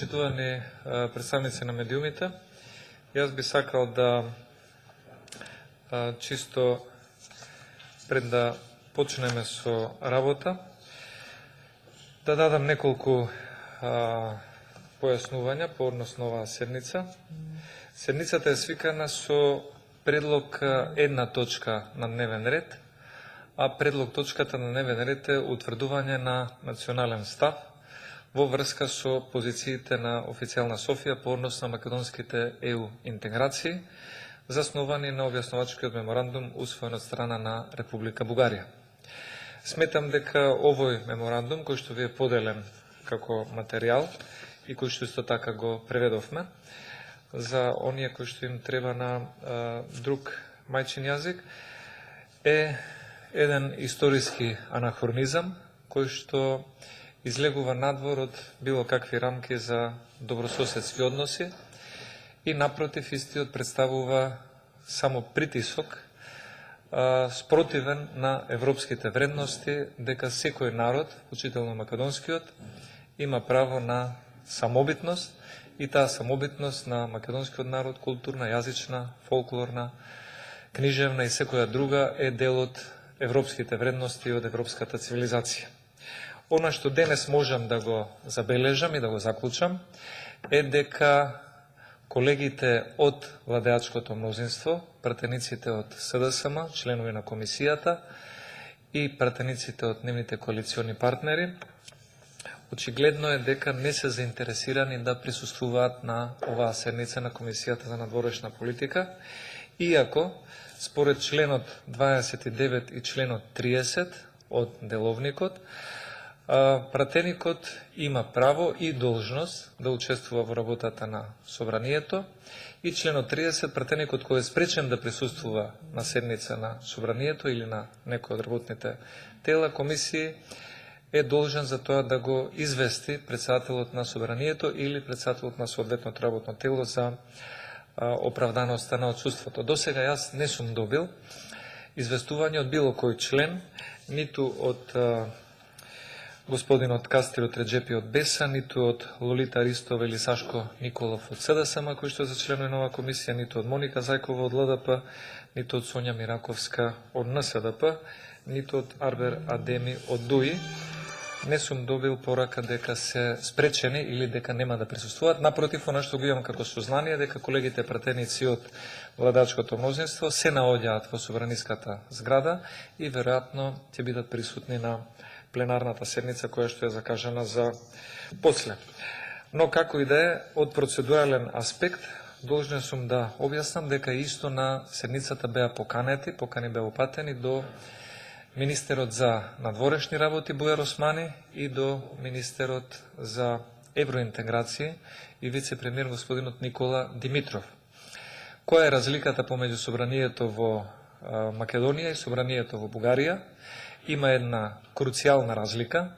Почитувани представници на медиумите, јас би сакал да чисто пред да почнеме со работа, да дадам неколку појаснувања по однос на оваа седница. Седницата е свикана со предлог една точка на дневен ред, а предлог точката на дневен ред е утврдување на национален став во врска со позициите на официјална Софија по однос на македонските ЕУ интеграции, засновани на објаснувачкиот меморандум усвоен од страна на Република Бугарија. Сметам дека овој меморандум, кој што ви е поделен како материјал и кој што исто така го преведовме, за оние кои што им треба на друг мајчин јазик, е еден историски анахронизам кој што излегува надвор од било какви рамки за добрососедски односи и напротив истиот представува само притисок спротивен на европските вредности дека секој народ, вклучително македонскиот, има право на самобитност и таа самобитност на македонскиот народ, културна, јазична, фолклорна, книжевна и секоја друга е дел од европските вредности и од европската цивилизација. Она што денес можам да го забележам и да го заклучам е дека колегите од владеачкото мнозинство, пратениците од СДСМ, членови на комисијата и пратениците од нивните коалициони партнери, очигледно е дека не се заинтересирани да присуствуваат на оваа седница на Комисијата за надворешна политика, иако според членот 29 и членот 30 од деловникот, пратеникот има право и должност да учествува во работата на Собранието и членот 30, пратеникот кој е спречен да присуствува на седница на Собранието или на некој од работните тела, комисии, е должен за тоа да го извести председателот на Собранието или председателот на соодветното работно тело за оправданоста на отсуството. До сега јас не сум добил известување од било кој член, ниту од господинот Кастир Реджепи од БЕСА, ниту од Лолита Аристова или Сашко Николов од СДСМ, кои што се членови на оваа комисија, ниту од Моника Зајкова од ЛДП, ниту од Сонја Мираковска од НСДП, ниту од Арбер Адеми од ДУИ. Не сум добил порака дека се спречени или дека нема да присуствуваат. Напротив, она што го имам како сознание, дека колегите пратеници од владачкото мнозинство се наоѓаат во Собраниската зграда и веројатно ќе бидат присутни на пленарната седница која што е закажана за после. Но како и да е, од процедурален аспект, должен сум да објаснам дека исто на седницата беа покани беа упатени до министерот за надворешни работи Бујар Османи и до министерот за евроинтеграција и вице-премиер господинот Никола Димитров. Која е разликата помеѓу Собранието во Македонија и Собранието во Бугарија? Има една круцијална разлика.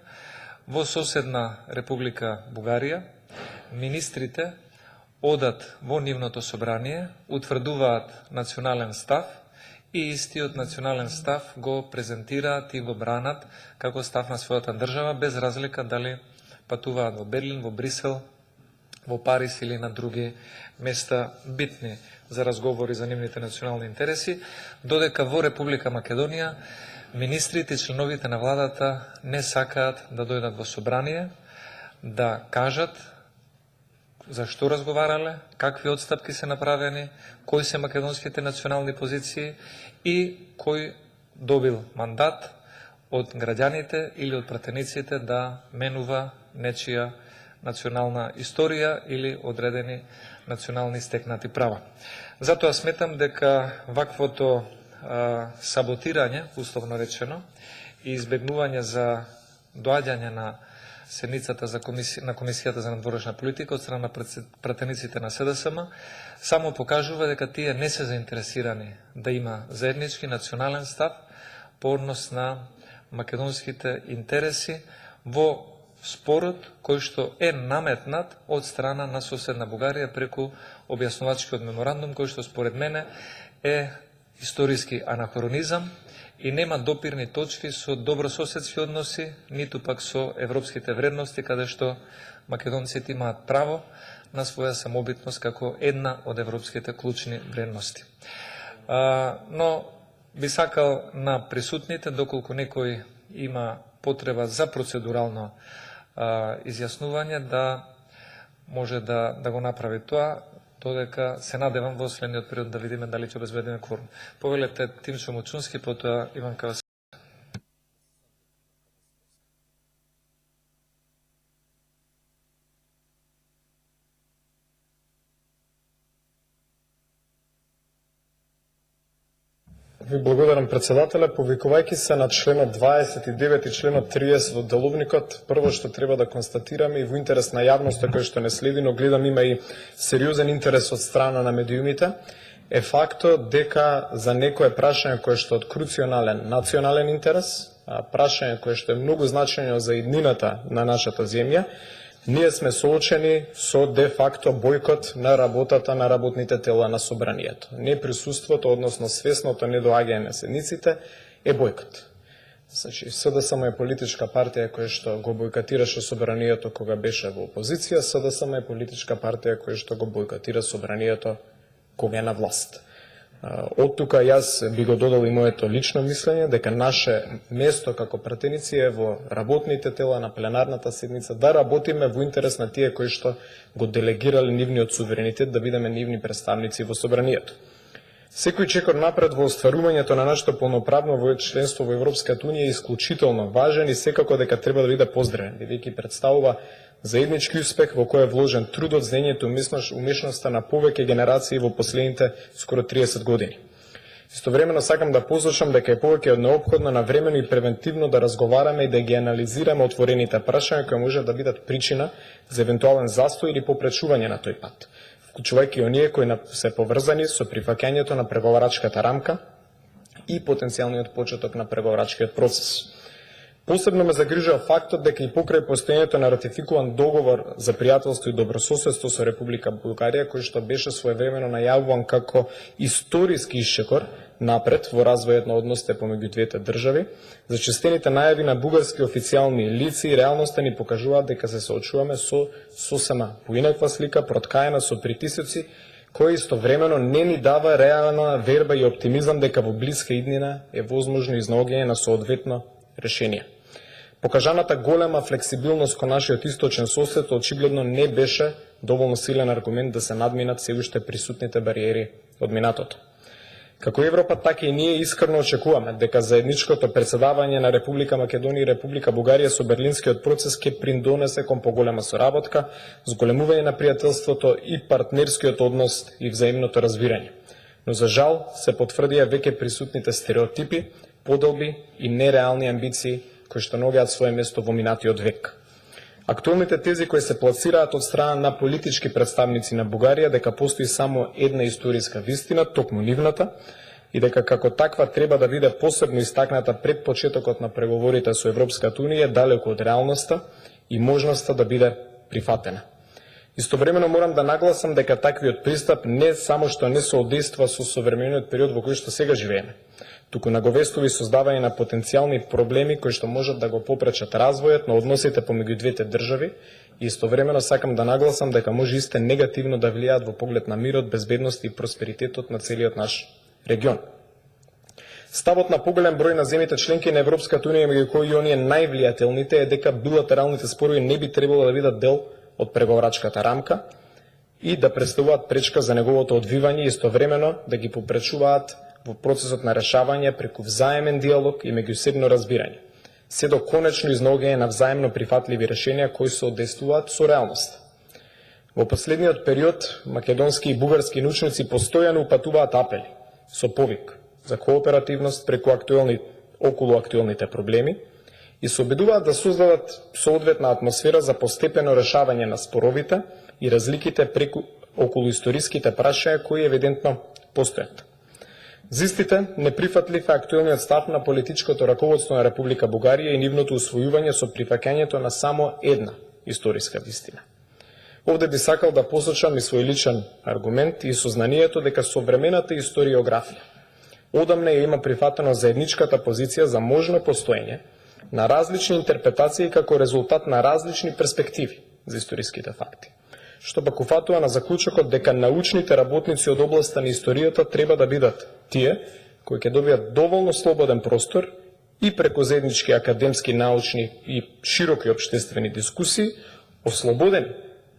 Во соседна Република Бугарија, министрите одат во нивното собрание, утврдуваат национален став и истиот национален став го презентираат и го бранат како став на својата држава, без разлика дали патуваат во Берлин, во Брисел, во Париз или на други места битни за разговори за нивните национални интереси, додека во Република Македонија министрите и членовите на владата не сакаат да дојдат во собрание, да кажат за што разговарале, какви отстапки се направени, кои се македонските национални позиции и кој добил мандат од граѓаните или од пратениците да менува нечија национална историја или одредени национални стекнати права. Затоа сметам дека ваквото саботирање, условно речено, и избегнување за доаѓање на седницата на Комисијата за надворешна политика од страна на пратениците на СДСМ само покажува дека тие не се заинтересирани да има заеднички национален став по однос на македонските интереси во спорот кој што е наметнат од страна на соседна Бугарија преку објаснувачкиот меморандум, кој што според мене е историски анахронизам и нема допирни точки со добрососедски односи, ниту пак со европските вредности, каде што македонците имаат право на своја самобитност како една од европските клучни вредности. Но би сакал на присутните, доколку некој има потреба за процедурално изјаснување, да може да го направи тоа, додека се надевам во следниот период да видиме дали ќе обезбедиме кворум. Повелете Тимчо Мочунски, потоа Иван Кавас. Ви благодарам, председателе. Повикувајќи се на членот 29 и членот 30 од деловникот, прво што треба да констатираме и во интерес на јавноста кој што не следи, но гледам има и сериозен интерес од страна на медиумите, е фактот дека за некое прашање кое што од круцијален национален интерес, прашање кое што е многу значајно за иднината на нашата земја, ние сме соочени со де-факто бојкот на работата на работните тела на собранието. Неприсуството, односно свесното недоаѓање на седниците, е бојкот. Значи, СДСМ е политичка партија која што го бојкотираше собранието кога беше во опозиција, СДСМ е политичка партија која што го бојкотира собранието кога е на власт. Од тука јас би го додал и моето лично мислење дека наше место како пратеници е во работните тела на пленарната седница, да работиме во интерес на тие кои што го делегирале нивниот суверенитет да бидеме нивни представници во собранието. Секој чекор напред во остварувањето на нашето полноправно во членство во Европската унија е исклучително важен и секако дека треба да биде поздравен, бидејќи представува заеднички успех во кој е вложен трудот, знаењето, умешноста на повеќе генерации во последните скоро 30 години. Истовремено сакам да посочам дека е повеќе од неопходно навремено и превентивно да разговараме и да ги анализираме отворените прашања кои може да бидат причина за евентуален застој или попречување на тој пат, вклучувајќи оние кои се поврзани со прифаќањето на преговарачката рамка и потенцијалниот почеток на преговарачкиот процес. Посебно ме загрижува фактот дека и покрај постоењето на ратификуван договор за пријателство и добрососедство со Република Бугарија, кој што беше своевремено најавуван како историски исчекор напред во развојот на односите помеѓу двете држави, зачестените најави на бугарски официјални лица и реалноста ни покажуваат дека се соочуваме со сосема поинаква слика, проткаена со притисоци, кој истовремено не ни дава реална верба и оптимизам дека во блиска иднина е возможно изнаоѓање на соодветно решение. Покажаната голема флексибилност кон нашиот источен сосед очигледно не беше доволно силен аргумент да се надминат се уште присутните бариери од минатото. Како Европа, така и ние искрено очекуваме дека заедничкото председавање на Република Македонија и Република Бугарија со Берлинскиот процес ќе придонесе кон поголема соработка, зголемување на пријателството и партнерскиот однос и взаимното разбирање. Но за жал се потврдија веќе присутните стереотипи, поделби и нереални амбиции кои што наоѓаат свое место во минатиот век. Актуелните тези кои се пласираат од страна на политички представници на Бугарија дека постои само една историска вистина, токму нивната, и дека како таква треба да биде посебно истакната пред почетокот на преговорите со Европската унија, далеку од реалноста и можноста да биде прифатена. Истовремено морам да нагласам дека таквиот пристап не само што не соодейства со современиот период во кој што сега живееме, туку наговестува и создавање на потенцијални проблеми кои што можат да го попречат развојот на односите помеѓу двете држави и истовремено сакам да нагласам дека може исте негативно да влијаат во поглед на мирот, безбедност и просперитетот на целиот наш регион. Ставот на поголем број на земјите членки на Европската унија, меѓу кои и оние највлијателните, е дека билатералните спорови не би требало да бидат дел од преговарачката рамка и да представуваат пречка за неговото одвивање и истовремено да ги попречуваат во процесот на решавање преку взаемен диалог и меѓусебно разбирање, се до конечно изнаоѓање на взаемно прифатливи решенија кои се одействуваат со реалноста. Во последниот период македонски и бугарски научници постојано упатуваат апели со повик за кооперативност преку околу актуелните проблеми и се обидуваат да создадат соодветна атмосфера за постепено решавање на споровите и разликите околу историските прашања кои евидентно постојат. За истите, неприфатлив е актуелниот став на политичкото раководство на Република Бугарија и нивното усвојување со прифаќањето на само една историска вистина. Овде би сакал да посочам и свој личен аргумент и сознанието дека современата историографија одамна ја има прифатено заедничката позиција за можно постоење на различни интерпретации како резултат на различни перспективи за историските факти. Што пак уфатува на заклучокот дека научните работници од областа на историјата треба да бидат тие кои ќе добијат доволно слободен простор и преку заеднички академски, научни и широки општествени дискусии, ослободени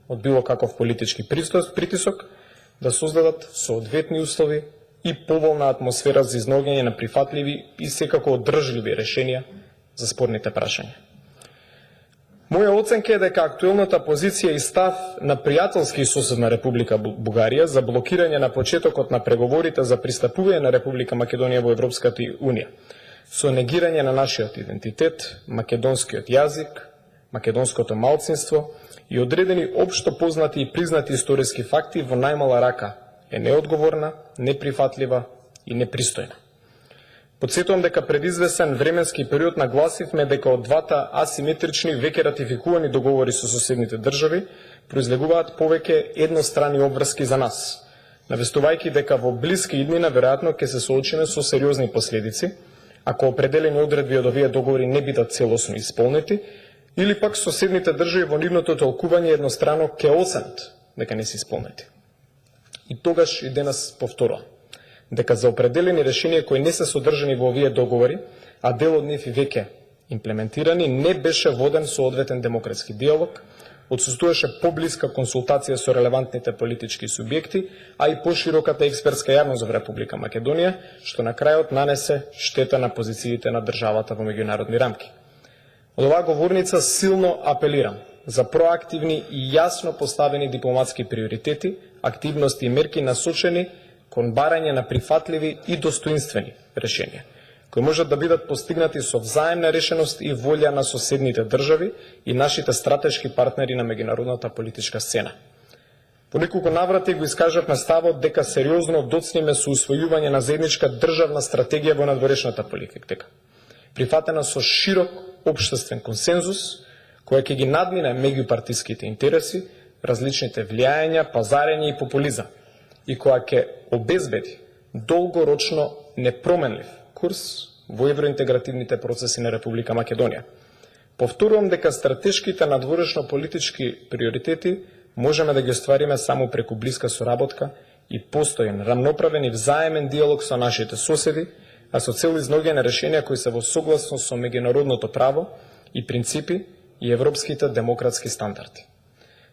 од било каков политички притисок, да создадат соодветни услови и поволна атмосфера за изнаоѓање на прифатливи и секако одржливи решенија за спорните прашања. Моја оценка е дека актуелната позиција и став на пријателски и соседна Република Бугарија за блокирање на почетокот на преговорите за пристапување на Република Македонија во Европската унија, со негирање на нашиот идентитет, македонскиот јазик, македонското малцинство и одредени општо познати и признати историски факти во најмала рака е неодговорна, неприфатлива и непристојна. Подсетувам дека пред извесен временски период нагласивме дека од двата асиметрични веќе ратификувани договори со соседните држави произлегуваат повеќе еднострани обврски за нас, навестувајќи дека во блиска иднина веројатно ќе се соочиме со сериозни последици ако определени одредби од овие договори не бидат целосно исполнети, или пак соседните држави во нивното толкување еднострано ќе осенат дека не се исполнети. И тогаш и денес повторувам дека за определени решенија кои не се содржани во овие договори, а дел од нив и веќе имплементирани, не беше воден соодветен демократски диалог, отсуствуваше поблиска консултација со релевантните политички субјекти, а и пошироката експертска јавност во Република Македонија, што на крајот нанесе штета на позициите на државата во меѓународни рамки. Од оваа говорница силно апелирам за проактивни и јасно поставени дипломатски приоритети, активности и мерки насочени кон барање на прифатливи и достоинствени решенија, кои можат да бидат постигнати со взаемна решеност и волја на соседните држави и нашите стратешки партнери на меѓународната политичка сцена. По неколку наврати го искажавме ставот дека сериозно доцниме со усвојување на заедничка државна стратегија во надворешната политика, прифатена со широк општествен консензус, која ќе ги надмине меѓупартиските интереси, различните влијања, пазарење и популизам, и која ќе обезбеди долгорочно непроменлив курс во евроинтегративните процеси на Република Македонија. Повторувам дека стратешките надворешно политички приоритети можеме да ги оствариме само преку блиска соработка и постојан, рамноправен и взаемен диалог со нашите соседи, а со цел изнаоѓање на решенија кои се во согласност со меѓународното право и принципи и европските демократски стандарди.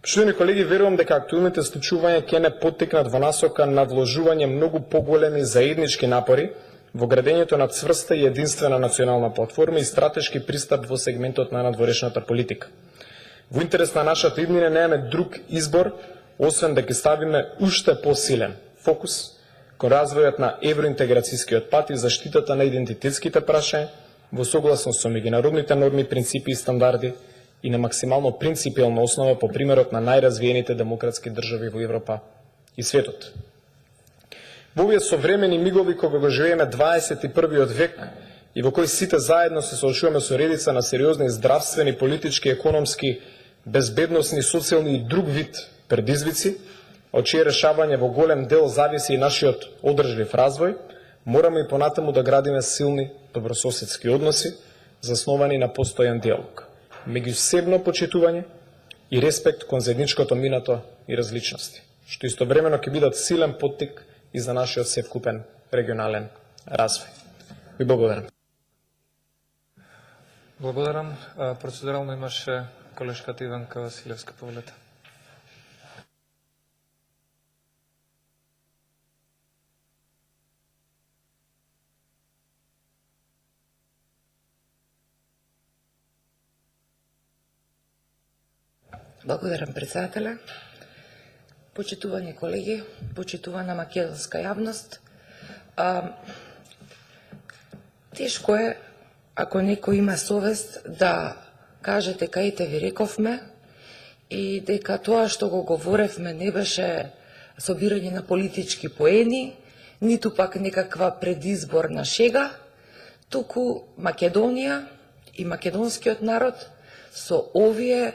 Почитувани колеги, верувам дека актуелните случувања ќе не поттекнат во насока на вложување многу поголеми заеднички напори во градењето на цврста и единствена национална платформа и стратешки пристап во сегментот на надворешната политика. Во интерес на нашата иднина немаме друг избор, освен да ги ставиме уште посилен фокус кон развојот на евроинтеграцијскиот пат и заштитата на идентитетските прашања во согласност со меѓународните норми, принципи и стандарди и на максимално принципиална основа по примерот на најразвиените демократски држави во Европа и светот. Во овие современи мигови кога го живееме 21. век и во кој сите заедно се соочуваме со редица на сериозни здравствени, политички, економски, безбедносни, социјални и друг вид предизвици, од чие решавање во голем дел зависи и нашиот одржлив развој, мораме и понатаму да градиме силни добрососедски односи, засновани на постојан диалог, меѓусебно почитување и респект кон заедничкото минато и различности, што истовремено ќе бидат силен поттик и за нашиот севкупен регионален развој. Ви благодарам. Благодарам. Процедурално имаше колешката Иванка Василевска, повелете. Благодарам, председателя. Почитувани колеги, почитувана македонска јавност, тешко е, ако некој има совест, да каже дека ете ви рековме и дека тоа што го говоревме не беше собирање на политички поени, ниту пак некаква предизборна шега, туку Македонија и македонскиот народ со овие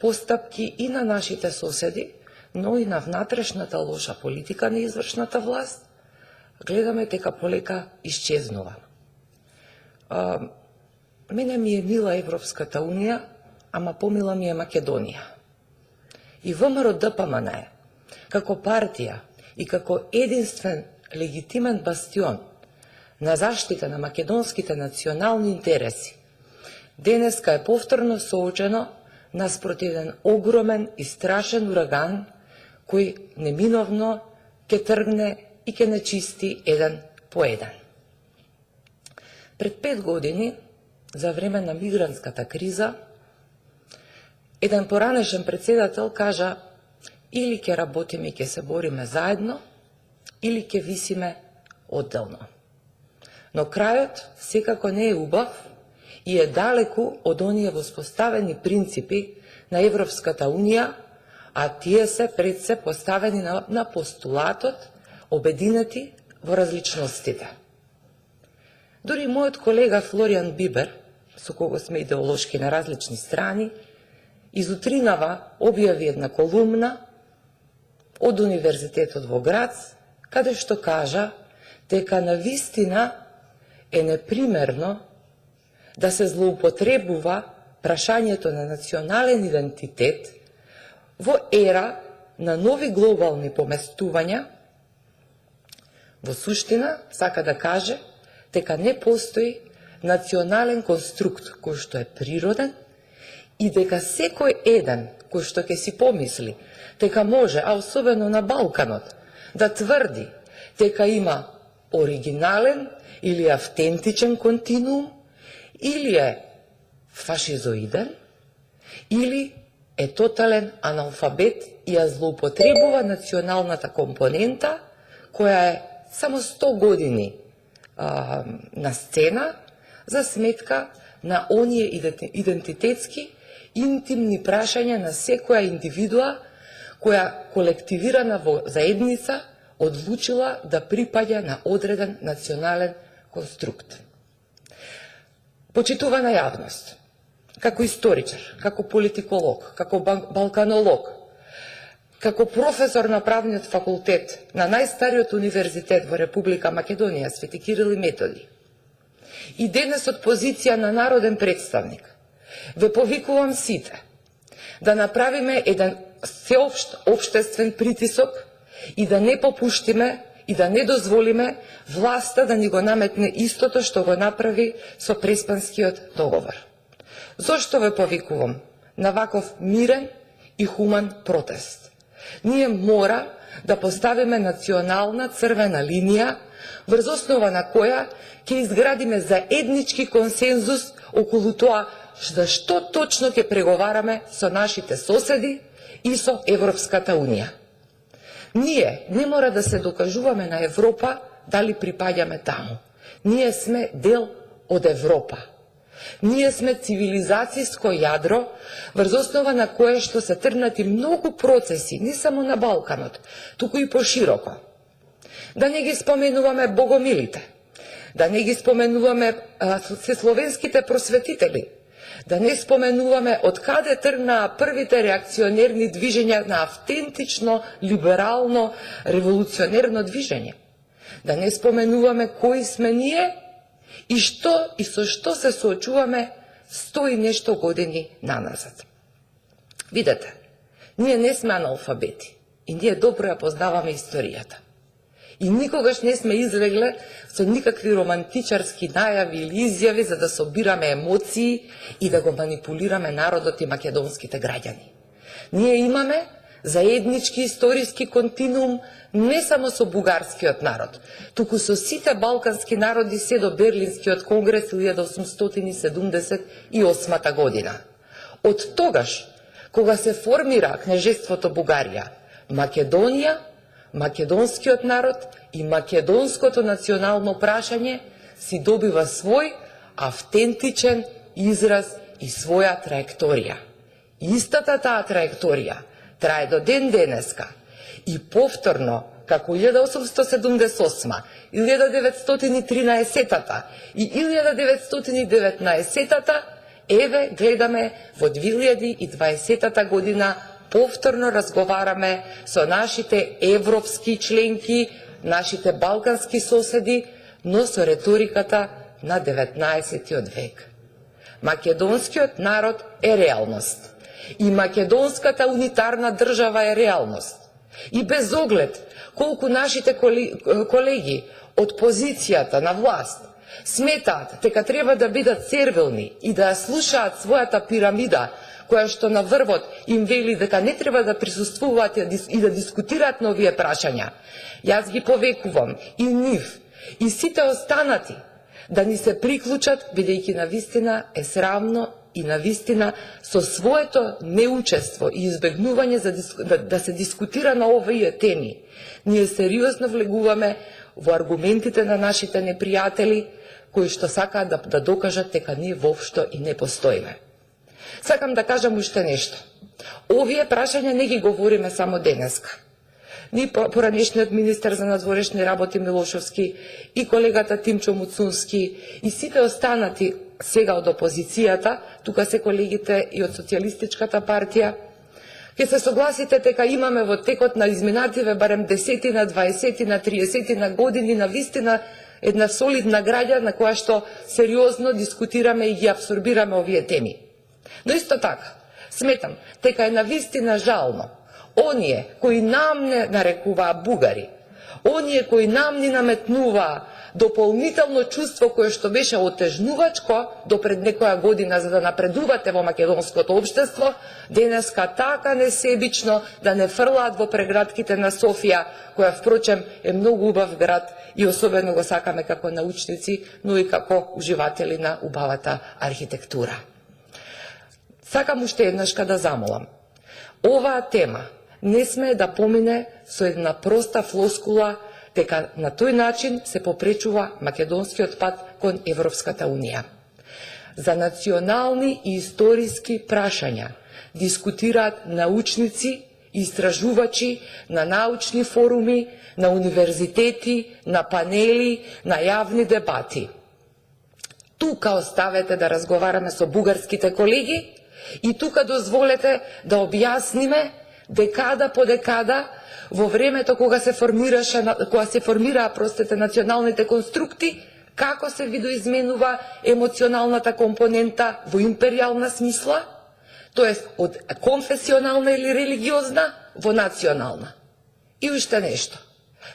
постапки и на нашите соседи, но и на внатрешната лоша политика на извршната власт, гледаме дека полека исчезнува. Мене ми е мила Европската унија, ама помила ми е Македонија. и ВМРО-ДПМНЕ, како партија и како единствен легитимен бастион на заштита на македонските национални интереси, денеска е повторно соочено наспроти еден огромен и страшен ураган кој неминовно ќе тргне и ќе нечисти еден по еден. Пред 5 години, за време на мигрантската криза, еден поранешен председател кажа: или ќе работиме и ќе се бориме заедно, или ќе висиме одделно. Но крајот секако не е убав и е далеку од оние воспоставени принципи на Европската Унија, а тие се пред се поставени на постулатот обединети во различностите. Дури мојот колега Флоријан Бибер, со кого сме идеолошки на различни страни, изутринава објави една колумна од Универзитетот во Грац, каде што кажа дека навистина е непримерно да се злоупотребува прашањето на национален идентитет во ера на нови глобални поместувања. Во суштина сака да каже дека не постои национален конструкт кој што е природен и дека секој еден кој што ќе си помисли дека може, а особено на Балканот, да тврди дека има оригинален или автентичен континуум, или е фашизоиден, или е тотален аналфабет и ја злоупотребува националната компонента, која е само 100 години на сцена за сметка на оние идентитетски интимни прашања на секоја индивидуа која колективирана во заедница одлучила да припаѓа на одреден национален конструкт. Почитувана јавност, како историчар, како политиколог, како балканолог, како професор на правниот факултет на најстариот универзитет во Република Македонија, Свети Кирил и Методи, и денес од позиција на народен представник, ве повикувам сите да направиме еден сеопшт општествен притисок и да не попуштиме и да не дозволиме власта да ни го наметне истото што го направи со Преспанскиот договор. Зошто ве повикувам на ваков мирен и хуман протест? Ние мора да поставиме национална црвена линија врз основа на која ќе изградиме заеднички консензус околу тоа за што точно ќе преговараме со нашите соседи и со Европската Унија. Ние не мора да се докажуваме на Европа дали припаѓаме таму. Ние сме дел од Европа. Ние сме цивилизацијско јадро врз основа на кое што се тргнати многу процеси, не само на Балканот, туку и пошироко. Да не ги споменуваме богомилите, да не ги споменуваме словенските просветители, да не споменуваме од каде тргнаа првите реакционерни движења на автентично, либерално, револуционерно движење. Да не споменуваме кои сме ние и што и со што се соочуваме 100 и нешто години наназад. Видете, ние не сме аналфабети и ние добро ја познаваме историјата. И никогаш не сме излегле со никакви романтичарски најави или изјави за да собираме емоции и да го манипулираме народот и македонските граѓани. Ние имаме заеднички историски континуум не само со бугарскиот народ, туку со сите балкански народи се до Берлинскиот конгрес 1878 година. Од тогаш, кога се формира кнежеството Бугарија, Македонија, македонскиот народ и македонското национално прашање си добива свој автентичен израз и своја траекторија. Истата таа траекторија трае до ден денеска и повторно, како 1878, 1913 и 1919, еве гледаме во 2020 година повторно разговараме со нашите европски членки, нашите балкански соседи, но со реториката на 19 век. Македонскиот народ е реалност И македонската унитарна држава е реалност. И без оглед колку нашите колеги од позицијата на власт сметаат дека треба да бидат сервилни и да слушаат својата пирамида, која што на врвот им вели дека не треба да присуствуваат и да дискутираат на овие прашања, јас ги повекувам и нив, и сите останати да ни се приклучат, бидејќи навистина е срамно и навистина со своето неучество и избегнување да се дискутира на овие теми. Ние сериозно влегуваме во аргументите на нашите непријатели, кои што сакаат да докажат дека ние воопшто и не постоиме. Сакам да кажам уште нешто. Овие прашања не ги говориме само денеска. Ни поранешниот министер за надворешни работи Милошовски и колегата Тимчо Муцунски и сите останати сега од опозицијата, тука се колегите и од Социјалистичката партија, ќе се согласите дека имаме во текот на изминативе барем 10 на 20 на 30 на години на вистина една солидна граѓа на која што сериозно дискутираме и ги абсорбираме овие теми. Но исто така, сметам дека е навистина жално оние кои нам не нарекуваа бугари, оние кои нам ни наметнуваа дополнително чувство кое што беше отежнувачко до пред некоја година за да напредувате во македонското општество, денеска така несебично да не фрлаат во преградките на Софија, која впрочем е многу убав град и особено го сакаме како научници, но и како уживатели на убавата архитектура. Сакам уште еднашка да замолам. Оваа тема не смее да помине со една проста флоскула дека на тој начин се попречува македонскиот пат кон Европската Унија. За национални и историски прашања дискутираат научници, истражувачи на научни форуми, на универзитети, на панели, на јавни дебати. Тука оставете да разговараме со бугарските колеги и тука дозволете да објасниме декада по декада во времето кога се формираа националните конструкти, како се видоизменува емоционалната компонента во империјална смисла, тоест од конфесионална или религиозна во национална. И уште нешто.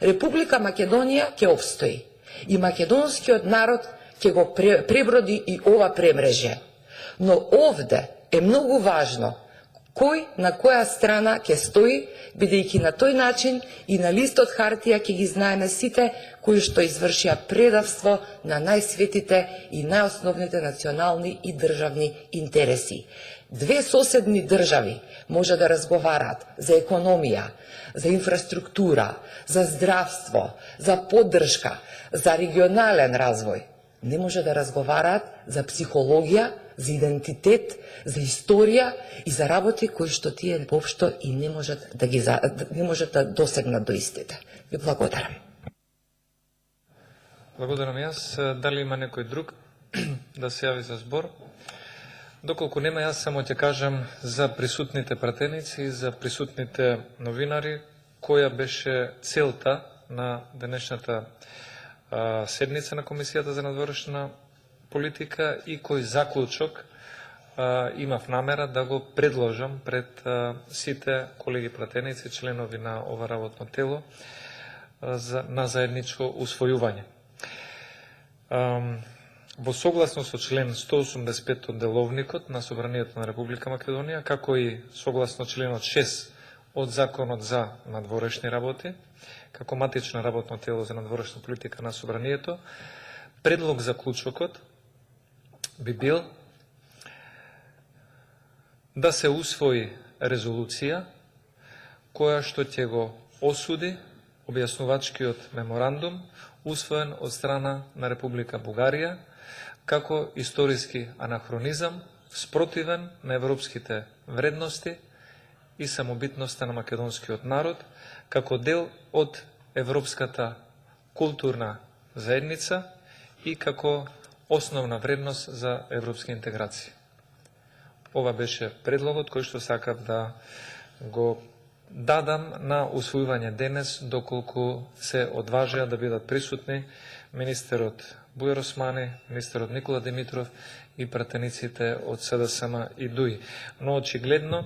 Република Македонија ќе обстои и македонскиот народ ќе го преброди и ова премрежје. Но овде е многу важно кој на која страна ќе стои, бидејќи на тој начин и на листот хартија ќе ги знаеме сите кои што извршија предавство на најсветите и најосновните национални и државни интереси. Две соседни држави може да разговараат за економија, за инфраструктура, за здравство, за поддршка, за регионален развој. Не може да разговараат за психологија, за идентитет, за историја и за работи кои што тие воопшто и не можат да досегнат до истите. Ви благодарам. Благодарам јас. Дали има некој друг да се јави за збор? Доколку нема, јас само ќе кажам за присутните пратеници и за присутните новинари која беше целта на денешната седница на Комисијата за надворешна политика и кој заклучок имав намера да го предложам пред сите колеги пратеници, членови на ова работно тело на заедничко усвојување. Во согласност со член 185 од Деловникот на Собранието на Република Македонија, како и согласно членот 6 од Законот за надворешни работи, како матично работно тело за надворешна политика на Собранието, предлог заклучокот би бил да се усвои резолуција која што ќе го осуди објаснувачкиот меморандум усвоен од страна на Република Бугарија како историски анахронизам, спротивен на европските вредности и самобитноста на македонскиот народ, како дел од европската културна заедница и како основна вредност за европски интеграција. Ова беше предлогот кој што сакав да го дадам на усвојување денес, доколку се одважија да бидат присутни министерот Бујар Османи, министерот Никола Димитров и пратениците од СДСМ и ДУИ. Но очигледно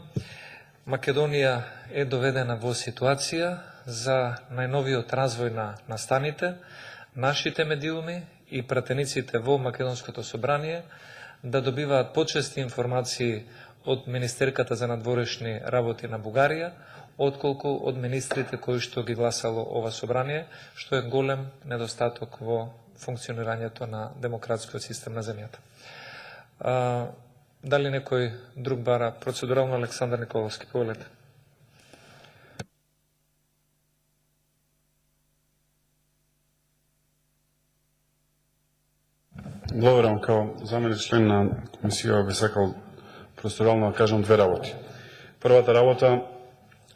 Македонија е доведена во ситуација за најновиот развој на настаните, нашите медиуми и пратениците во Македонското собрание да добиваат почести информации од Министерката за надворешни работи на Бугарија, отколку од министрите кои што ги гласало ова собрание, што е голем недостаток во функционирањето на демократскиот систем на земјата. Дали некој друг бара процедурално? Александар Николовски, повелете. Благодарам. Као заменик член на комисија би сакал процедурално да кажам две работи. Првата работа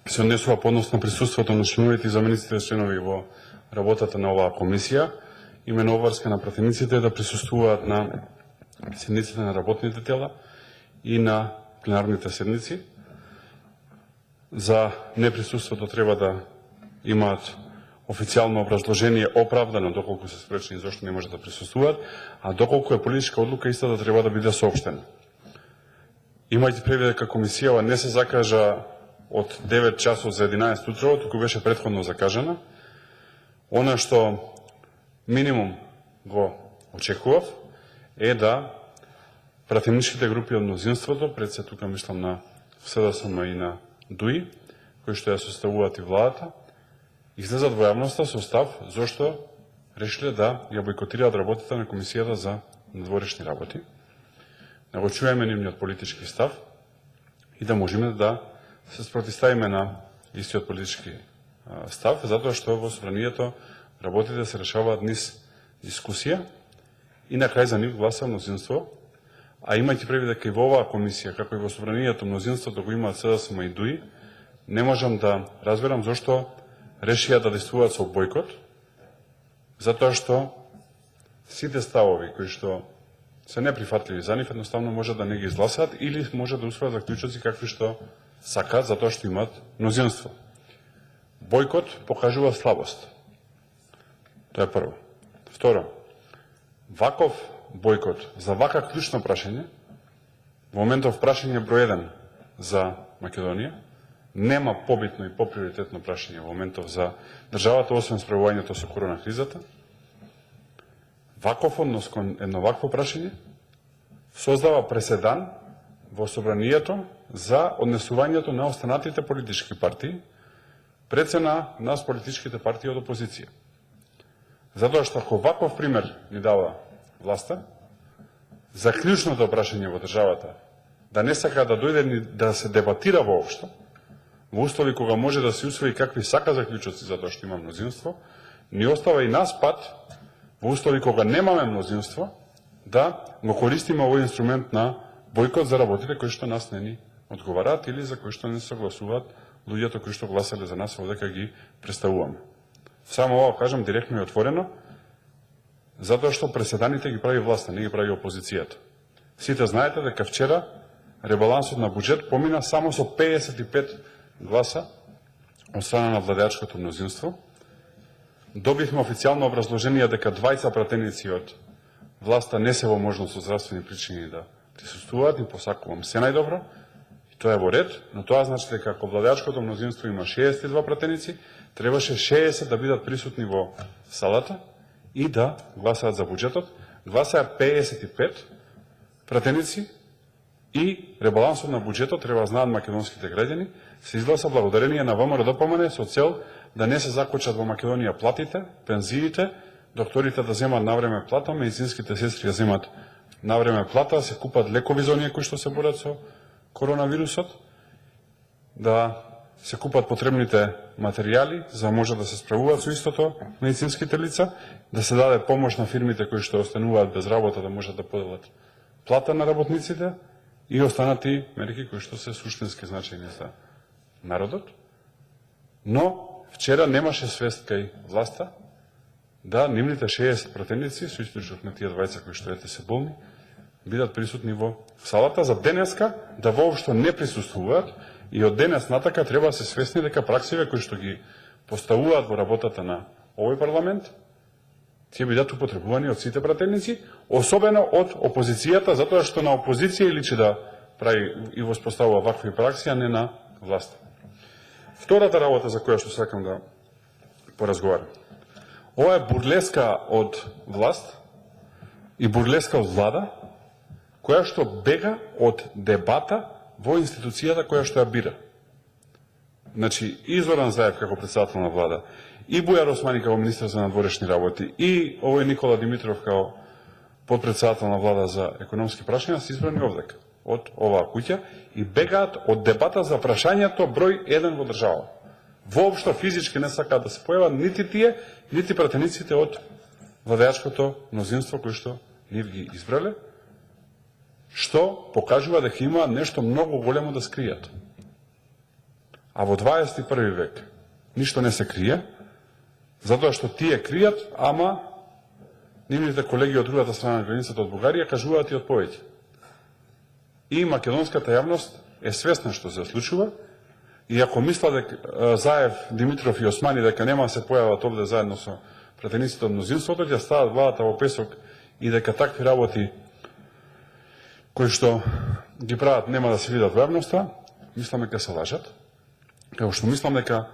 се однесува по однос на присуството на членовите и замениците членови во работата на оваа комисија, имено обврска на пратениците да присуствуваат на седниците на работните тела и на пленарните седници. За неприсуството треба да имаат официјално образложение оправдано доколку се спречени зашто не може да присуствуваат, а доколку е политичка одлука истата треба да биде соопштена. Имајте предвид дека комисијава не се закажа од 9 часот за 11 утрово, туку беше претходно закажана. Она што минимум го очекував е да пратеничките групи од мнозинството, пред се тука мислам на СДСМ и на ДУИ, кои што ја составуваат и владата, излезат во јавноста со став зошто решиле да ја бойкотираат работата на комисијата за надворешни работи, да го чуеме нивниот политички став и да можеме да се спротиставиме на истиот политички став, затоа што во собранието работите се решаваат низ дискусија и на крај за нив гласа мнозинство, а имајќи предвид дека и во оваа комисија, како и во собранието мнозинството го имаат СДСМ и ДУИ, не можам да разберам зошто решија да действуваат со бойкот, затоа што сите ставови кои што се неприфатливи за нив, едноставно може да не ги изгласаат или може да усвојат заклучоци какви што сакаат, затоа што имаат мнозинство. Бойкот покажува слабост. Тоа е прво. Второ, ваков бойкот за вака клучно прашање, во моментов прашање број 1 за Македонија, нема побитно и поприоритетно прашање во моментов за државата, освен справувањето со корона кризата. Ваков однос кон едно вакво прашање создава преседан во собранието за однесувањето на останатите политички партии пред се на нас политичките партии од опозиција. Затоа што ако ваков пример ни дава власта, за клучното прашање во државата, да не сака да дојде ни да се дебатира воопшто, во услови кога може да се усвои какви сака заклучоци затоа што има мнозинство, ни остава и нас пат, во услови кога немаме мнозинство, да го користиме овој инструмент на бойкот за работите кои што нас не ни одговараат или за кои што не согласуваат луѓето кои што гласале за нас овде ги представуваме. Само ова кажам директно и отворено, затоа што преседаните ги прави власта, не ги прави опозицијата. Сите знаете дека вчера ребалансот на буџет помина само со 55 гласа од страна на владеачкото мнозинство. Добивме официјално образложение дека 20 пратеници од власта не се во можност со здравствени причини да присуствуваат, и посакувам се најдобро. И тоа е во ред, но тоа значи дека ако владеачкото мнозинство има 62 пратеници, требаше 60 да бидат присутни во салата и да гласаат за буџетот. Гласаа 55 пратеници и ребалансот на буџетот, треба знаат македонските граѓани, се изгласа благодарение на ВМРО-ДПМНЕ со цел да не се закочат во Македонија платите, пензиите, докторите да земат навреме плата, медицинските сестри да земат навреме плата, се купат лекови за оние кои што се борат со коронавирусот, да се купат потребните материјали за може да се справуваат со истото медицинските лица, да се даде помош на фирмите кои што остануваат без работа да можат да поделат плата на работниците и останати мерки кои што се суштински значајни за народот. Но вчера немаше свест кај власта да нивните 60 пратеници, со исклучок на тие двајца кои што ете се болни, бидат присутни во салата, за денеска да воопшто не присуствуваат, и од денес натака треба да се свесни дека праксиве кои што ги поставуваат во работата на овој парламент ќе бидат употребувани од сите пратеници, особено од опозицијата, затоа што на опозиција личи да прави и воспоставува вакви пракси, а не на власт. Втората работа за која што сакам да поразговарам. Ова е бурлеска од власт и бурлеска од влада, која што бега од дебата во институцијата која што ја бира. Значи, и Зоран Заев како председател на влада, и Бујар Османи како министар за надворешни работи, и овој Никола Димитров како подпредседател на влада за економски прашања се избрани овдека, од оваа куќа, и бегаат од дебата за прашањето број 1 во држава. Воопшто физички не сакаат да се појават нити тие, нити пратениците од владеачкото мнозинство кои што нив ги избрале, што покажува дека има нешто многу големо да скријат. А во 21. век ништо не се крие, затоа што тие кријат, ама нивните колеги од другата страна на границата од Бугарија кажуваат и од повеќе. И македонската јавност е свесна што се случува, и ако мисла дека Заев, Димитров и Османи дека нема да се појават овде заедно со пратениците од мнозинството, ќе стават владата во песок и дека такви работи кои што ги прават нема да се видат во јавноста, мислам дека се лажат. Како што мислам дека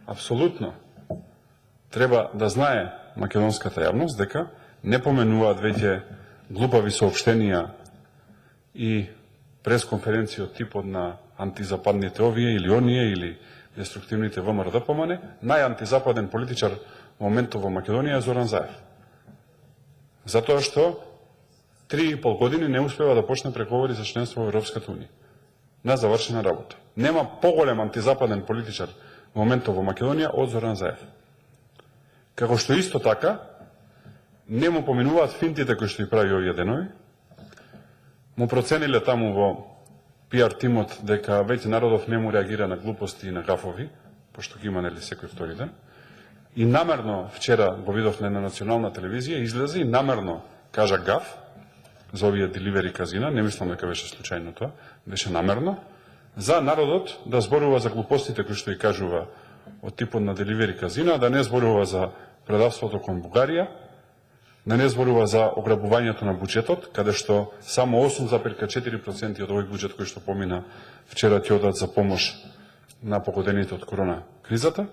апсолутно треба да знае македонската јавност дека не поменуваат веќе глупави соопштенија и пресконференција од типот на антизападните овие или оние или деструктивните ВМРО ДПМН. Најантизападен политичар во моментот во Македонија е Зоран Заев. Затоа што 3,5 години не успева да почне преговори за членство во Европската унија. На завршена работа. Нема поголем антизападен политичар во моментот во Македонија од Зоран Заев. Како што исто така не му поминуваат финтите кои што ги прави овие денови. Му процениле таму во пиар тимот дека веќе народов не му реагира на глупости и на гафови, пошто ги има нели секој втори ден. И намерно вчера го видовме на национална телевизија, излезе и намерно кажа гаф за овие деливери казина, не мислам дека беше случајно тоа, беше намерно, за народот да зборува за глупостите кои што ги кажува од типот на деливери казина, да не зборува за предавството кон Бугарија, да не зборува за ограбувањето на буџетот, каде што само 8,4% од овој буџет кој што помина вчера ќе одат за помош на погодените од корона кризата,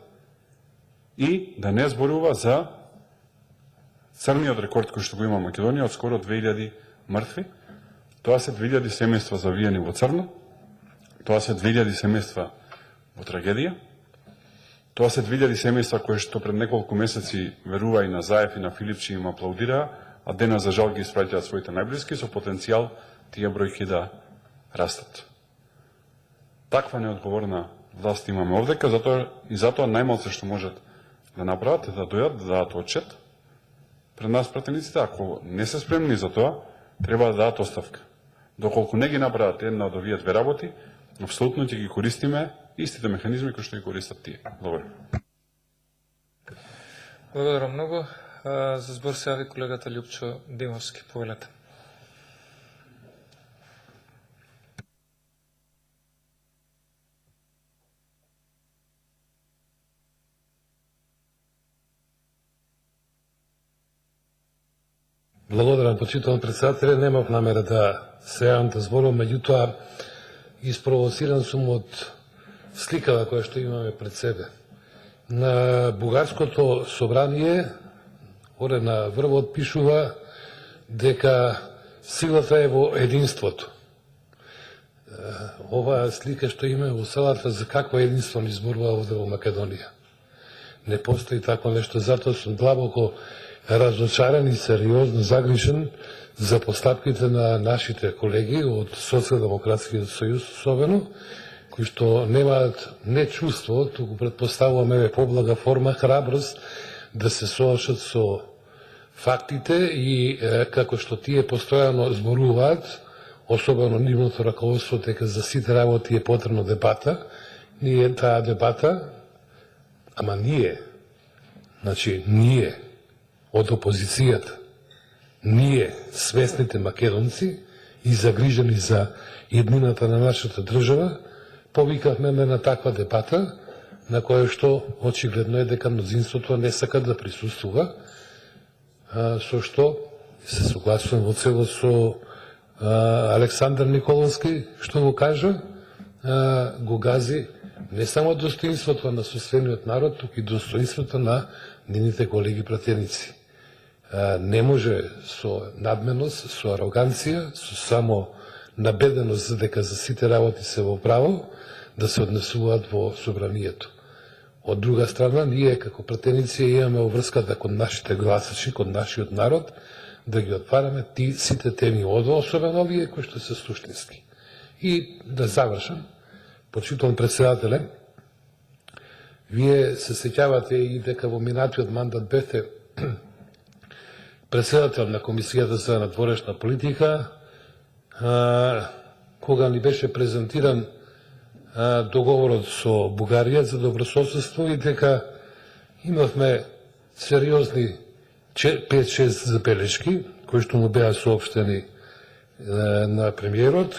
и да не зборува за црниот рекорд кој што го има Македонија од скоро 2000 мртви. Тоа се 2000 семејства завиени во црно, тоа се 2000 семејства во трагедија, тоа се 2000 семејства кои што пред неколку месеци верува и на Заев и на Филипчи им аплаудираа, а денес за жал ги испраќаат своите најблиски со потенцијал тие бројки да растат. Таква неодговорна власт имаме овдека, затоа најмалце што можат да направат е да дојдат, да дадат отчет пред нас пратениците. Ако не се спремни за тоа, треба да дадат оставка. Доколку не ги направат една од овие две работи, апсолутно ќе ги користиме истите механизми кои што ги користат тие. Благодарам. Благодарам многу. За збор се јави колегата Љупчо Димовски. Повелете. Благодарам, почитувам председателе. Немав намера да се јавам да зборувам, меѓутоа испровоциран сум од сликава која што имаме пред себе. На бугарското собрание, оре на врвот пишува дека силата е во единството. Оваа слика што има во селата, за какво единство ни зборува овде во Македонија? Не постои такво нешто, затоа сум длабоко разочаран и сериозно загрижен за постапките на нашите колеги од Социјалдемократскиот сојуз, особено, кои што немаат не чувство, туку предпоставуваме поблага форма храброст да се соочат со фактите и како што тие постојано зборуваат, особено нивното раководство, дека за сите работи е потребно дебата. Ние таа дебата, ама ние од опозицијата, ние, свесните македонци и загрижени за еднината на нашата држава, повикавме на таква дебата, на која што очигледно е дека мнозинството не сака да присуствува, со што се согласувам во целост со Александар Николовски, што го кажа, го гази не само достоинството на соседниот народ, туку и достоинството на нивните колеги пратеници. Не може со надменост, со ароганција, со само набеденост дека за сите работи се во право, да се однесуваат во собранието. Од друга страна, ние како пратеници имаме обврската кон нашите гласачи, кон нашиот народ, да ги отвараме сите теми одва, особено овие кои што се суштински. И да завршам, почитуван председателе, вие се сеќавате и дека во минатиот мандат бевте председател на Комисијата за надворешна политика, кога ни беше презентиран договорот со Бугарија за добрососедство и дека имавме сериозни 5-6 забелешки, кои што му беа соопштени на премиерот,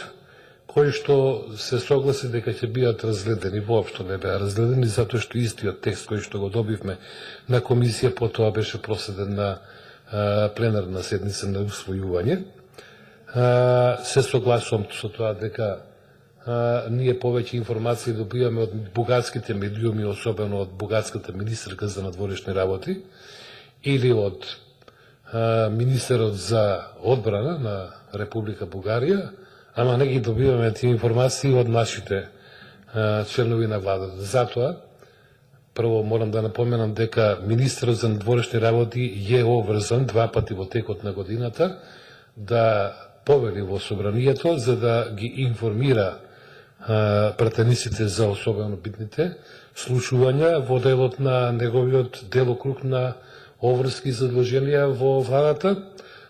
кои што се согласи дека ќе бидат разгледани, воопшто не беа разгледани, затоа што истиот текст кој што го добивме на комисија потоа беше проследен на пленарна седница на усвојување. Се согласувам со тоа дека ние повеќе информации добиваме од бугарските медиуми, особено од бугарската министерка за надворешни работи или од министерот за одбрана на Република Бугарија, ама не ги добиваме тие информации од нашите членови на владата. Затоа, прво морам да напоменам дека министерот за надворешни работи е обврзан 2 пати во текот на годината да повели во собранието за да ги информира пратениците за особено битните случувања во делот на неговиот делокруг на обврски задолженија во владата,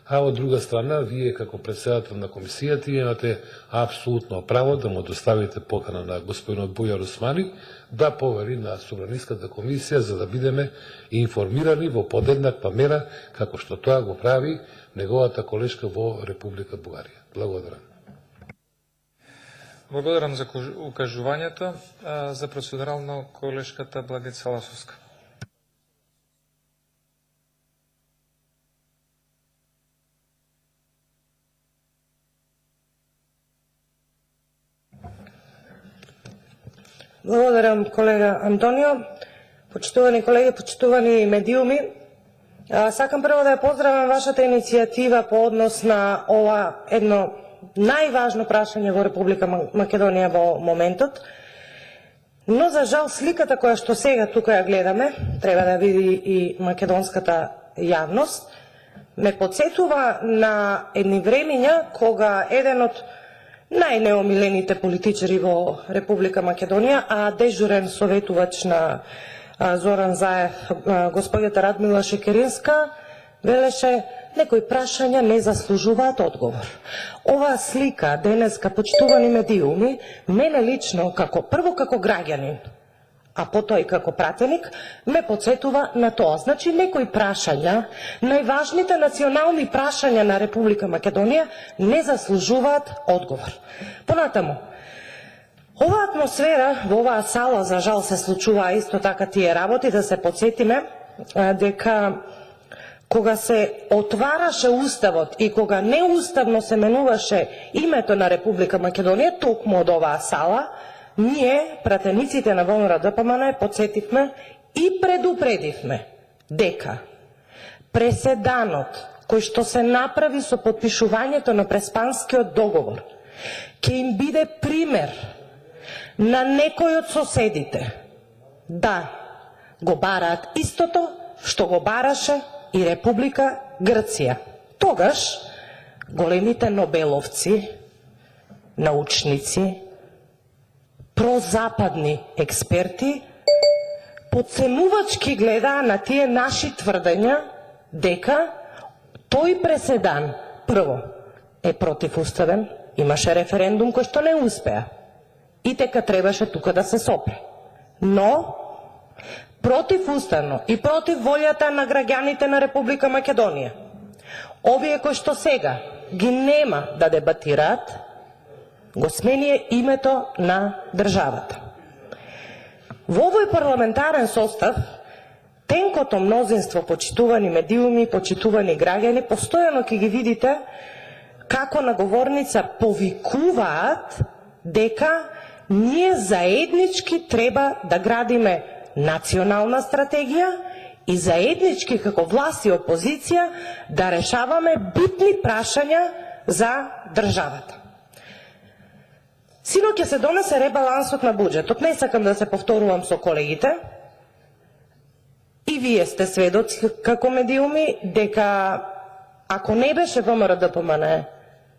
а од друга страна, вие како председател на комисијата имате апсолутно право да му доставите покана на господинот Бујар Османи да повери на Собраниската комисија за да бидеме информирани во подеднаква мера како што тоа го прави неговата колешка во Република Бугарија. Благодарам. Благодарам за укажувањето. За процедурално колешката Благица Ласовска. Благодарам, колега Антонио. Почитувани колеги, почитувани медиуми, сакам прво да ја поздравам вашата иницијатива по однос на ова едно најважно прашање во Република Македонија во моментот, но за жал сликата која што сега тука ја гледаме, треба да види и македонската јавност, ме подсетува на едни времиња кога еден од најнеомилените политичари во Република Македонија, а дежурен советувач на Зоран Заев, господјата Радмила Шекеринска, велеше некои прашања не заслужуваат одговор. Оваа слика денеска, почитувани медиуми, мене лично прво како граѓанин, а потоа и како пратеник, ме подсетува на тоа. Значи, некои прашања, најважните национални прашања на Република Македонија не заслужуваат одговор. Понатаму, оваа атмосфера во оваа сала, за жал, се случуваа исто така тие работи, да се подсетиме дека кога се отвараше Уставот и кога неуставно се менуваше името на Република Македонија, токму од оваа сала, ние, пратениците на ВМРО-ДПМН, подсетивме и предупредивме дека преседанот кој што се направи со подпишувањето на Преспанскиот договор ќе им биде пример на некој од соседите да го бараат истото што го бараше и Република Грција. Тогаш големите нобеловци, научници, прозападни експерти подценувачки гледаа на тие наши тврдења дека тој преседан прво е противуставен, имаше референдум кој што не успеа и дека требаше тука да се сопре. Но противуставно и против волјата на граѓаните на Република Македонија, овие кои што сега ги нема да дебатираат, го смени името на државата. Во овој парламентарен состав тенкото мнозинство почитувани медиуми, почитувани граѓани, постојано ќе ги видите како на говорница повикуваат дека ние заеднички треба да градиме национална стратегија и заеднички како власт и опозиција да решаваме битни прашања за државата. Синоќ ќе се донесе ребалансот на буџетот. Не сакам да се повторувам со колегите. И вие сте сведоци како медиуми дека ако не беше ВМРО-ДПМНЕ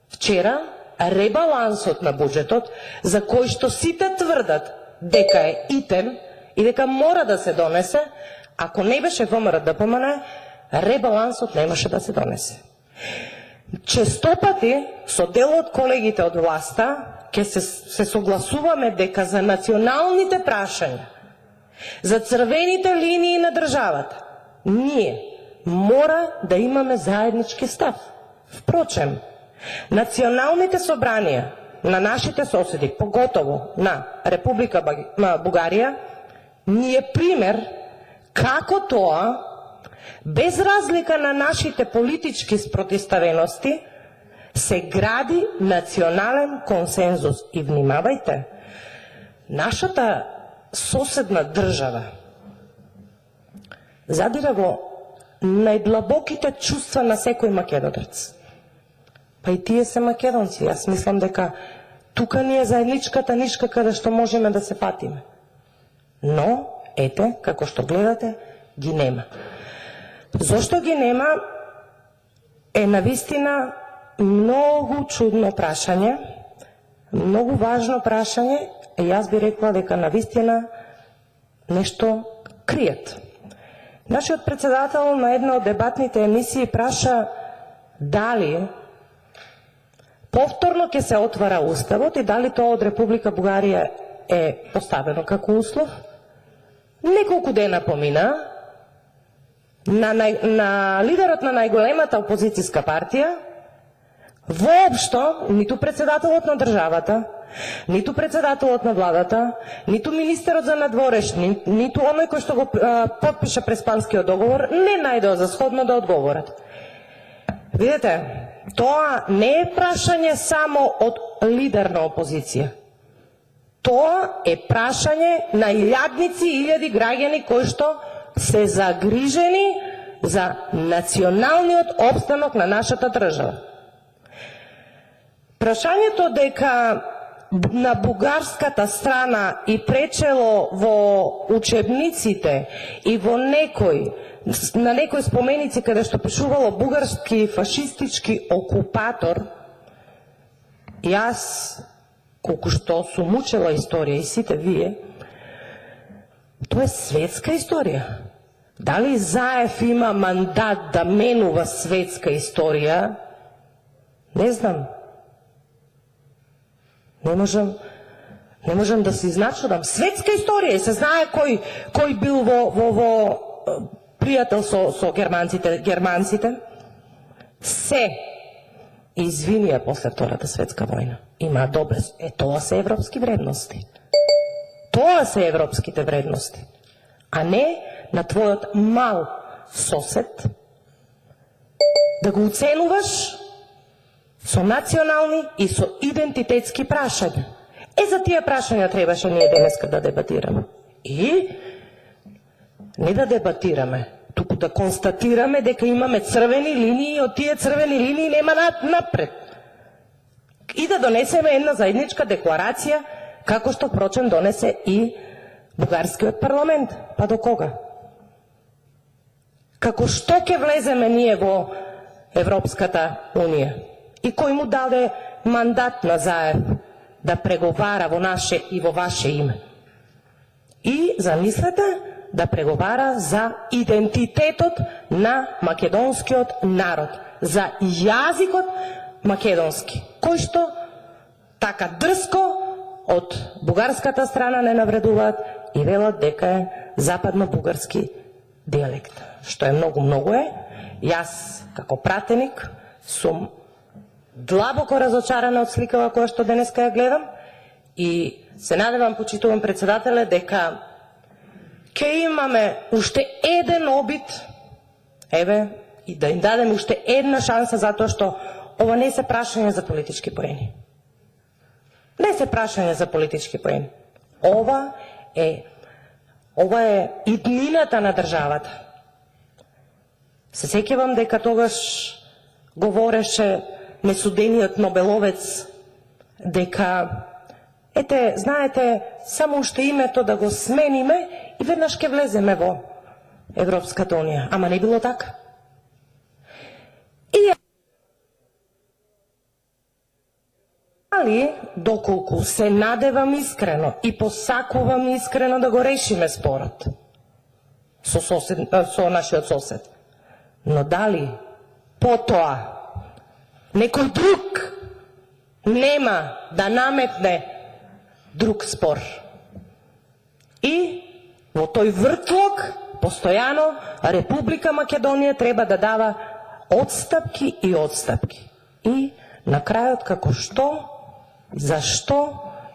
вчера, ребалансот на буџетот, за кој што сите тврдат дека е итем и дека мора да се донесе, ако не беше ВМРО-ДПМНЕ, ребалансот немаше да се донесе. Честопати со дел од колегите од власта ќе се согласуваме дека за националните прашања, за црвените линии на државата, ние мора да имаме заеднички став. Впрочем, националните собранија на нашите соседи, поготово на Република Бугарија, ни е пример како тоа, без разлика на нашите политички спротивставености, се гради национален консензус. И внимавајте, нашата соседна држава задира во најдлабоките чувства на секој македонец. Па и тие се македонци. Јас мислам дека тука ни е заедничката нишка каде што можеме да се патиме. Но, ете, како што гледате, ги нема. Зошто ги нема е навистина многу чудно прашање, многу важно прашање, и јас би рекла дека навистина нешто криет. Нашиот председател на една од дебатните емисии праша дали повторно ќе се отвара уставот и дали тоа од Република Бугарија е поставено како услов. Неколку дена помина, на лидерот на најголемата опозицијска партија, воопшто ниту председателот на државата, ниту председателот на владата, ниту министерот за надворешни, ниту оној кој што го подпиша Преспанскиот договор, не најдоа за сходно да одговорат. Видете, тоа не е прашање само од лидер на опозиција. Тоа е прашање на илјадници и илјади граѓани кои што се загрижени за националниот опстанок на нашата држава. Прашањето дека на бугарската страна и пречело во учебниците и во на некој споменици каде што пишувало бугарски фашистички окупатор, јас, колку што сум учела историја и сите вие, тоа е светска историја. Дали Заев има мандат да менува светска историја? Не знам. Не можам да се изначудам. Светска историја и се знае кој бил во пријател со германците. Се извинија после Втората светска војна. Има добре. Тоа се европски вредности. Тоа се европските вредности. А не на твојот мал сосед да го уценуваш со национални и со идентитетски прашања. За тие прашања требаше ние денеска да дебатираме. И не да дебатираме, туку да констатираме дека имаме црвени линии и од тие црвени линии нема напред. И да донесеме една заедничка декларација, како што впрочем донесе и бугарскиот парламент. Па до кога? Како што ќе влеземе ние во Европската унија? И кој му даде мандат на Заев да преговара во наше и во ваше име? И замислете да преговара за идентитетот на македонскиот народ, за јазикот македонски, кој што така дрско од бугарската страна не навредуваат и велат дека е западно-бугарски диалект, што е многу е. Јас, како пратеник, сум длабоко разочарана од сликава која што денеска ја гледам и се надевам, почитувам председателе, дека ке имаме уште еден обид, еве, и да им дадем уште една шанса, затоа што ова не се прашање за политички поени. Не се прашање за политички поени. Ова е иднината на државата. Се сеќавам дека тогаш говореше несудениот Нобеловец дека ете, знаете, само уште името да го смениме и веднаш ќе влеземе во Европската унија. Ама не било така. И али, доколку се надевам искрено и посакувам искрено да го решиме спорот со нашиот сосед, но дали потоа некој друг нема да наметне друг спор. И во тој вртлок постојано Република Македонија треба да дава отстапки и отстапки. И на крајот како што, зашто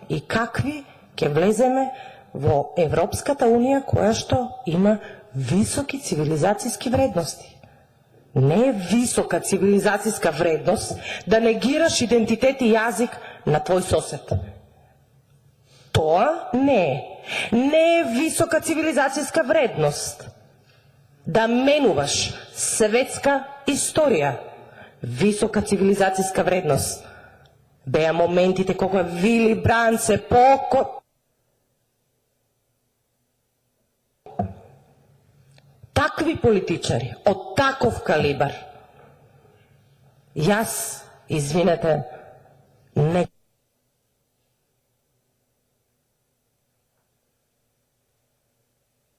и какви ќе влеземе во Европската унија која што има високи цивилизацијски вредности. Не е висока цивилизацијска вредност да негираш идентитет и јазик на твој сосед. Тоа не е. Не е висока цивилизацијска вредност да менуваш светска историја. Висока цивилизацијска вредност беа моментите кога Вили Бранд се такви политичари од таков калибар. Јас, извинете, не